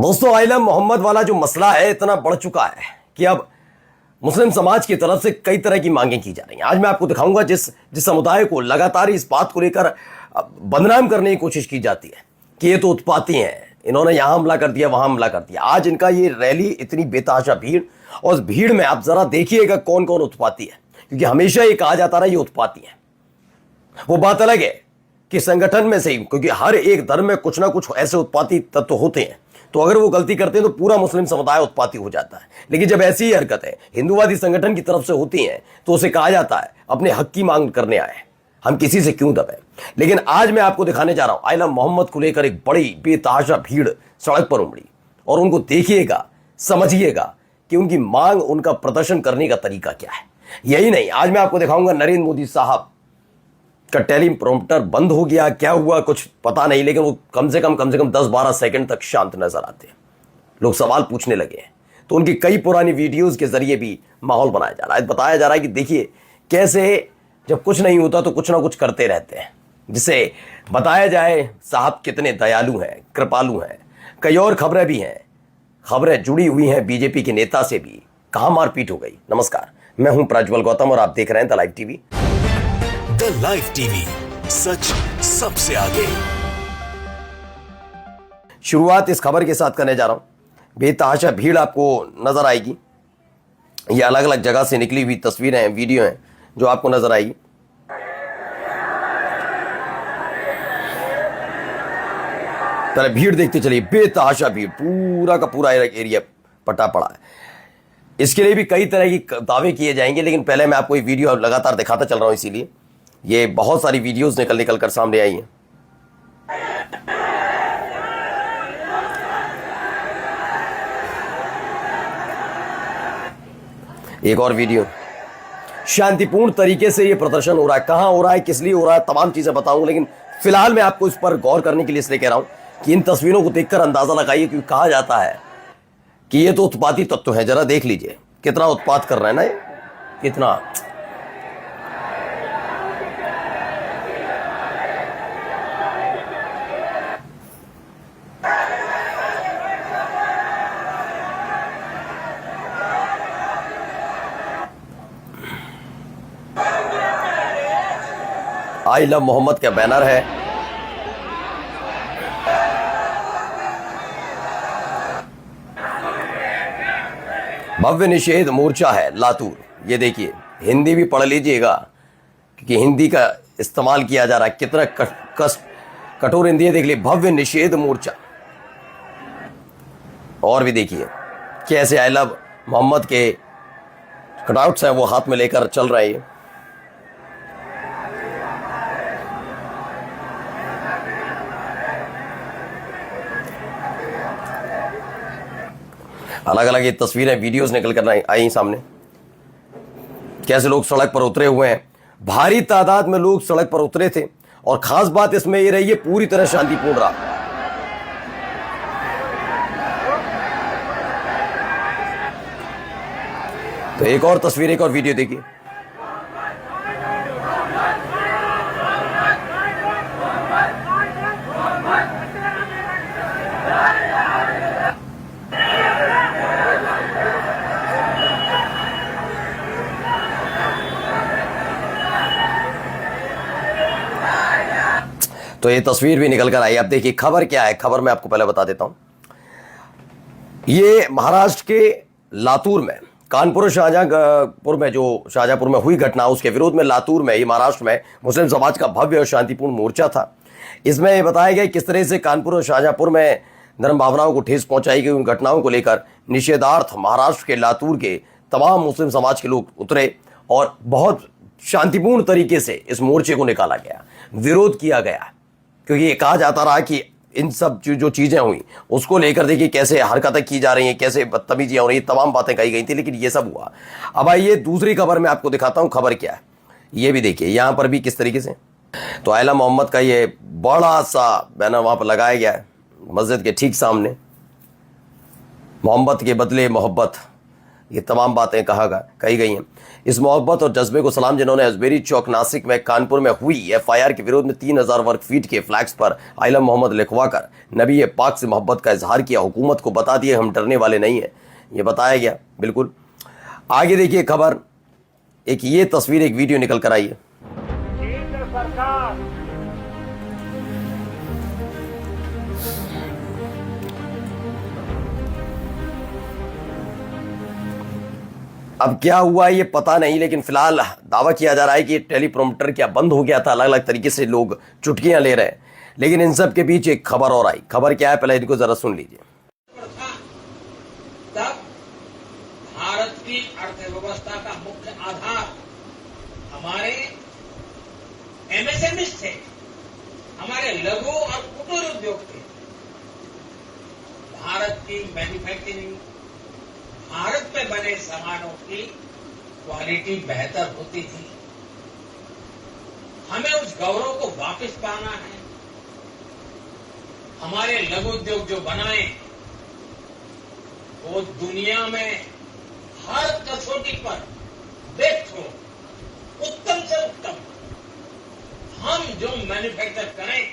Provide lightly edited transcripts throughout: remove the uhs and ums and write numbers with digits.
दोस्तों, आइला मोहम्मद वाला जो मसला है इतना बढ़ चुका है कि अब मुस्लिम समाज की तरफ से कई तरह की मांगें की जा रही हैं। आज मैं आपको दिखाऊंगा जिस समुदाय को लगातार इस बात को लेकर बदनाम करने की कोशिश की जाती है कि ये तो उत्पाती हैं, इन्होंने यहां हमला कर दिया, वहां हमला कर दिया। आज इनका ये रैली, इतनी बेतहाशा भीड़, और उस भीड़ में आप जरा देखिएगा कौन कौन उत्पाती है, क्योंकि हमेशा ये कहा जाता रहा ये उत्पाती है। वो बात अलग है कि संगठन में से ही, क्योंकि हर एक धर्म में कुछ ना कुछ ऐसे उत्पाती तत्व होते हैं, तो अगर वो गलती करते हैं तो पूरा मुस्लिम समुदाय उत्पाती हो जाता है। लेकिन जब ऐसी ही हरकतें हिंदूवादी संगठन की तरफ से होती हैं तो उसे कहा जाता है अपने हक की मांग करने आए, हम किसी से क्यों दबे। लेकिन आज मैं आपको दिखाने जा रहा हूं, आइला मोहम्मद को लेकर एक बड़ी बेतहाशा भीड़ सड़क पर उमड़ी, और उनको देखिएगा, समझिएगा कि उनकी मांग, उनका प्रदर्शन करने का तरीका क्या है। यही नहीं, आज मैं आपको दिखाऊंगा नरेंद्र मोदी साहब का टेलीप्रॉम्प्टर बंद हो गया, क्या हुआ कुछ पता नहीं, लेकिन वो कम से कम 10-12 सेकंड तक शांत नजर आते हैं। लोग सवाल पूछने लगे हैं, तो उनकी कई पुरानी वीडियोस के जरिए भी माहौल बनाया जा रहा है, बताया जा रहा है कि देखिए कैसे जब कुछ नहीं होता तो कुछ ना कुछ करते रहते हैं, जिसे बताया जाए साहब कितने दयालु हैं, कृपालु हैं। कई और खबरें भी हैं, खबरें जुड़ी हुई हैं बीजेपी के नेता से भी, कहां मारपीट हो गई। नमस्कार, मैं हूं प्रज्वल गौतम और आप देख रहे हैं the live TV. The live TV, सच सबसे आगे। शुरुआत इस खबर के साथ करने जा रहा हूं। बेतहाशा भीड़ आपको नजर आएगी, ये अलग अलग जगह से निकली हुई तस्वीरें हैं, वीडियो हैं जो आपको नजर आएगी। पहले भीड़ देखते चलिए, बेतहाशा भीड़, पूरा का पूरा एरिया पटा पड़ा है। इसके लिए भी कई तरह की दावे किए जाएंगे, लेकिन पहले मैं आपको ये वीडियो लगातार दिखाता चल रहा हूं, इसीलिए ये बहुत सारी वीडियोस निकल कर सामने आई हैं। एक और वीडियो, शांतिपूर्ण तरीके से ये प्रदर्शन हो रहा है, कहां हो रहा है, किस लिए हो रहा है, तमाम चीजें बताऊंगा, लेकिन फिलहाल मैं आपको इस पर गौर करने के लिए इसलिए कह रहा हूं कि इन तस्वीरों को देखकर अंदाजा लगाइए, क्योंकि कहा जाता है कि ये तो उत्पाती तत्व है। जरा देख लीजिए कितना उत्पात कर रहे हैं ना ये, कितना। आई लव मोहम्मद का बैनर है, भव्य निषेध मोर्चा है लातूर। ये देखिए, हिंदी भी पढ़ लीजिएगा क्योंकि हिंदी का इस्तेमाल किया जा रहा है, कितना कठोर हिंदी है। देख लीजिए, भव्य निषेध मोर्चा। और भी देखिए कैसे आई लव मोहम्मद के कटआउट्स हैं, वो हाथ में लेकर चल रहे हैं। अलग अलग ये तस्वीरें, वीडियोस निकल कर आई सामने, कैसे लोग सड़क पर उतरे हुए हैं। भारी तादाद में लोग सड़क पर उतरे थे, और खास बात इसमें ये रही है पूरी तरह शांतिपूर्ण रहा। तो एक और तस्वीर, एक और वीडियो देखिए। तो ये तस्वीर भी निकल कर आई। आप देखिए खबर क्या है, खबर मैं आपको पहले बता देता हूं। ये महाराष्ट्र के लातूर में, कानपुर शाहजहांपुर में, जो शाहजहांपुर में हुई घटना, उसके विरोध में लातूर में, ये महाराष्ट्र में मुस्लिम समाज का भव्य और शांतिपूर्ण मोर्चा था। इसमें ये बताया गया किस तरह से कानपुर और शाहजहांपुर में नरम भावनाओं को ठेस पहुंचाई गई। उन घटनाओं को लेकर निषेधार्थ महाराष्ट्र के लातूर के तमाम मुस्लिम समाज के लोग उतरे, और बहुत शांतिपूर्ण तरीके से इस मोर्चे को निकाला गया, विरोध किया गया, क्योंकि ये कहा जाता रहा कि इन सब जो चीजें हुई उसको लेकर देखिए कैसे हरकतें की जा रही हैं, कैसे बदतमीजियां हो रही हैं, तमाम बातें कही गई थी, लेकिन ये सब हुआ। अब आइए दूसरी खबर मैं आपको दिखाता हूं, खबर क्या है ये भी देखिए, यहां पर भी किस तरीके से। तो आइला मोहम्मद का ये बड़ा सा बैनर वहां पर लगाया गया है मस्जिद के ठीक सामने, मोहम्मद के बदले मोहब्बत, ये तमाम बातें कही गई हैं। इस मोहब्बत और जज्बे को सलाम जिन्होंने अजमेरी चौक नासिक में कानपुर में हुई एफआईआर के विरोध में 3000 वर्ग फीट के फ्लैग्स पर आइलम मोहम्मद लिखवाकर नबी पाक से मोहब्बत का इजहार किया। हुकूमत को बता दिए हम डरने वाले नहीं हैं, ये बताया गया। बिल्कुल आगे देखिए खबर, एक ये तस्वीर, एक वीडियो निकल कर आई है। केंद्र सरकार अब क्या हुआ ये पता नहीं, लेकिन फिलहाल दावा किया जा रहा है कि टेलीप्रॉम्प्टर क्या बंद हो गया था, अलग अलग तरीके से लोग चुटकियां ले रहे हैं। लेकिन इन सब के बीच एक खबर और आई। खबर क्या है, पहले इनको जरा सुन लीजिए। तब भारत की अर्थव्यवस्था का मुख्य आधार हमारे एमएसएमई थे, हमारे लघु और कुटीर उद्योग थे। भारत की मैन्युफैक्चरिंग, भारत में बने सामानों की क्वालिटी बेहतर होती थी। हमें उस गौरव को वापस पाना है। हमारे लघु उद्योग जो बनाए वो दुनिया में हर कसौटी पर बेस्ट हो, उत्तम से उत्तम। हम जो मैन्युफैक्चर करें।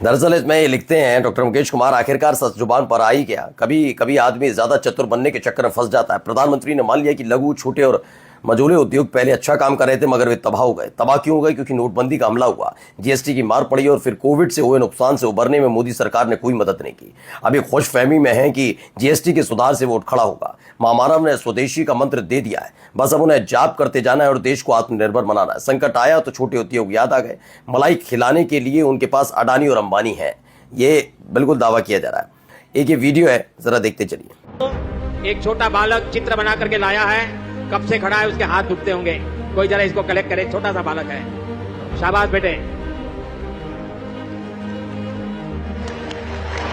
दरअसल इसमें ये लिखते हैं डॉक्टर मुकेश कुमार, आखिरकार सच जुबान पर आई क्या। कभी कभी आदमी ज्यादा चतुर बनने के चक्कर में फंस जाता है। प्रधानमंत्री ने मान लिया कि लघु, छोटे और मझोले उद्योग पहले अच्छा काम कर रहे थे, मगर वे तबाह हो गए। तबाह क्यों हो गए? क्योंकि नोटबंदी का हमला हुआ, जीएसटी की मार पड़ी और फिर कोविड से हुए नुकसान से उबरने में मोदी सरकार ने कोई मदद नहीं की। अभी खुशफहमी में है कि जीएसटी के सुधार से वो उठ खड़ा होगा। महामानव ने स्वदेशी का मंत्र दे दिया है, बस अब उन्हें जाप करते जाना है और देश को आत्मनिर्भर बनाना है। संकट आया तो छोटे उद्योग याद आ गए। मलाई खिलाने के लिए उनके पास अडानी और अंबानी है, ये बिल्कुल दावा किया जा रहा है। एक ये वीडियो है, जरा देखते चलिए। एक छोटा बालक चित्र बना करके लाया है, कब से खड़ा है, उसके हाथ दुखते होंगे। कोई जरा इसको कलेक्ट करे, छोटा सा बालक है। शाबाश बेटे,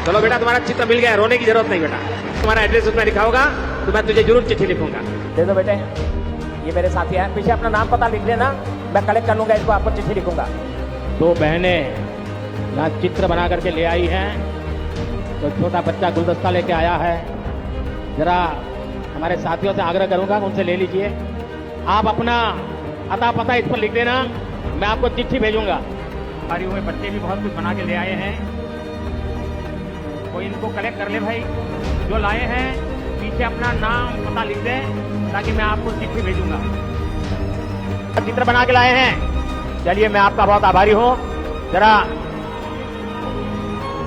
चलो बेटा तुम्हारा चित्र मिल गया, रोने की जरूरत नहीं बेटा। तुम्हारा एड्रेस उसमें लिखा होगा तो मैं तुझे जरूर चिट्ठी लिखूंगा। दे दो बेटे, ये मेरे साथी हैं, पीछे अपना नाम पता लिख लेना, मैं कलेक्ट कर लूंगा, इसको आपको चिट्ठी लिखूंगा। दो बहनें यहाँ चित्र बना करके ले आई हैं, तो छोटा बच्चा गुलदस्ता लेके आया है। जरा हमारे साथियों से आग्रह करूंगा कि उनसे ले लीजिए। आप अपना अता पता इस पर लिख देना, मैं आपको चिट्ठी भेजूंगा। हमारे हुए बच्चे भी बहुत कुछ बना के ले आए हैं, कोई इनको कलेक्ट कर ले भाई। जो लाए हैं पीछे अपना नाम पता लिख दे, ताकि मैं आपको चिट्ठी भेजूंगा। चित्र बना के लाए हैं, चलिए मैं आपका बहुत आभारी हूँ। जरा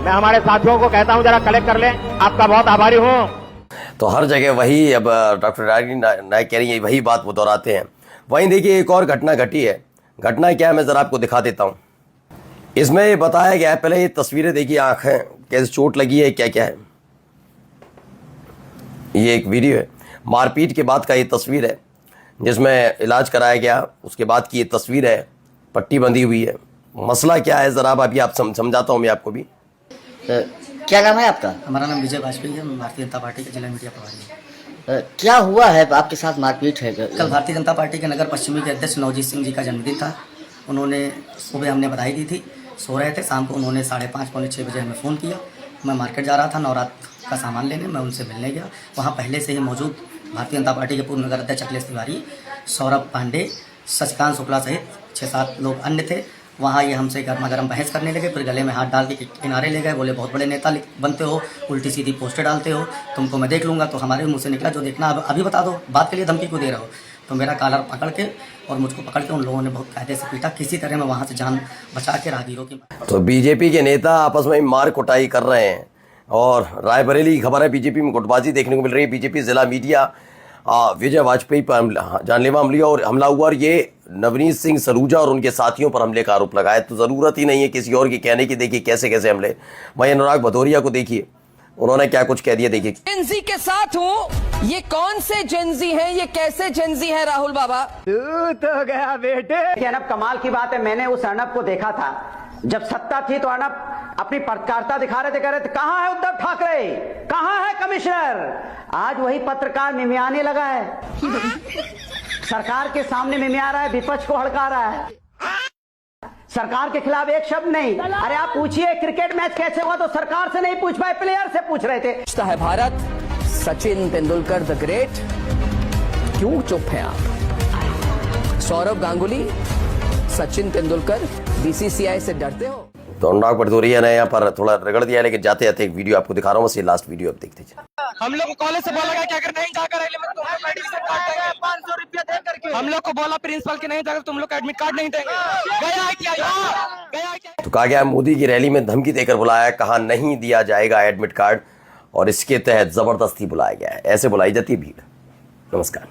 मैं हमारे साथियों को कहता हूँ जरा कलेक्ट कर ले, आपका बहुत आभारी हूँ। तो हर जगह वही, अब डॉक्टर रागिनी नायक कह रही है, वही बात वो दोहराते हैं। वहीं देखिए एक और घटना घटी है। घटना क्या है मैं जरा आपको दिखा देता हूँ। इसमें ये बताया गया है, पहले ये तस्वीरें देखिए, आंखें कैसे चोट लगी है, क्या क्या है। ये एक वीडियो है, मारपीट के बाद का ये तस्वीर है, जिसमें इलाज कराया गया, उसके बाद की ये तस्वीर है, पट्टी बंधी हुई है। मसला क्या है जरा अभी आप समझाता हूँ मैं आपको भी। क्या नाम है आपका? हमारा नाम विजय वाजपेयी है, मैं भारतीय जनता पार्टी के जिला मीडिया प्रभारी हूँ। क्या हुआ है आपके साथ मारपीट है? कल भारतीय जनता पार्टी के नगर पश्चिमी के अध्यक्ष नवजीत सिंह जी का जन्मदिन था। उन्होंने सुबह हमने बधाई दी थी, सो रहे थे। शाम को उन्होंने 5:30 पौने 6 बजे हमें फ़ोन किया। मैं मार्केट जा रहा था, नवरात का सामान लेने, मैं उनसे मिलने गया। वहाँ पहले से ही मौजूद भारतीय जनता पार्टी के पूर्व नगर अध्यक्ष अखिलेश तिवारी, सौरभ पांडे, शशिकांत शुक्ला सहित 6-7 लोग अन्य थे। वहाँ ये हमसे गर्मा गर्म बहस करने लगे, फिर गले में हाथ डाल के किनारे ले गए। बोले बहुत बड़े नेता बनते हो, उल्टी सीधी पोस्टें डालते हो, तुमको मैं देख लूँगा। तो हमारे मुँह से निकला जो देखना अभी बता दो, बात के लिए धमकी को दे रहे हो। तो मेरा कॉलर पकड़ के और मुझको पकड़ के उन लोगों ने बहुत कायदे से पीटा। किसी तरह मैं वहाँ से जान बचा के राहगीरों की। तो बीजेपी के नेता आपस में मार कुटाई कर रहे हैं। और रायबरेली की खबर है, बीजेपी में गुटबाजी देखने को मिल रही है। बीजेपी जिला मीडिया विजय वाजपेयी पर जानलेवा हमला हुआ और ये नवनीत सिंह सलूजा और उनके साथियों पर हमले का आरोप लगाया। तो ज़रूरत ही नहीं है किसी और के कहने की। देखिए कैसे कैसे हमले। वहीं अनुराग भदौरिया को देखिए, उन्होंने क्या कुछ कह दिया, देखिए। जेंजी के साथ हूँ, ये कौन से जेंजी हैं, ये कैसे जेंजी हैं राहुल बाबा? तू तो गया बेटे। अर्नब कमाल की बात है, मैंने उस अर्नब को देखा था जब सत्ता थी, तो अर्नब अपनी पत्रकारिता दिखा रहे थे, कह रहे थे कहां है उद्धव ठाकरे, कहां है कमिश्नर। आज वही पत्रकार मिमियाने लगा है, सरकार के सामने मिमिया रहा है, विपक्ष को हड़का रहा है, सरकार के खिलाफ एक शब्द नहीं। अरे आप पूछिए क्रिकेट मैच कैसे हुआ, तो सरकार से नहीं पूछ पाए, प्लेयर से पूछ रहे थे। है भारत, सचिन तेंदुलकर द ग्रेट, क्यों चुप हैं आप? सौरव गांगुली, सचिन तेंदुलकर बीसीसीआई से डरते हो? तो अनुराग पटदौरिया ने यहाँ पर थोड़ा रगड़ दिया, लेकिन जाते जाते एक वीडियो आपको दिखा रहा हूँ, बस ये लास्ट वीडियो आप देख लीजिए। हम लोग को कॉलेज से बोला गया कि अगर नहीं जाकर रैली में तो हम लोग एडमिट कार्ड देंगे 500 रुपया दे करके। हम लोग को बोला प्रिंसिपल कि नहीं जाकर तुम लोग का एडमिट कार्ड नहीं देंगे। गया क्या? तो कहा गया मोदी की रैली में धमकी देकर बुलाया, कहा नहीं दिया जाएगा एडमिट कार्ड और इसके तहत जबरदस्ती बुलाया गया है। ऐसे बुलाई जाती है भीड़। नमस्कार।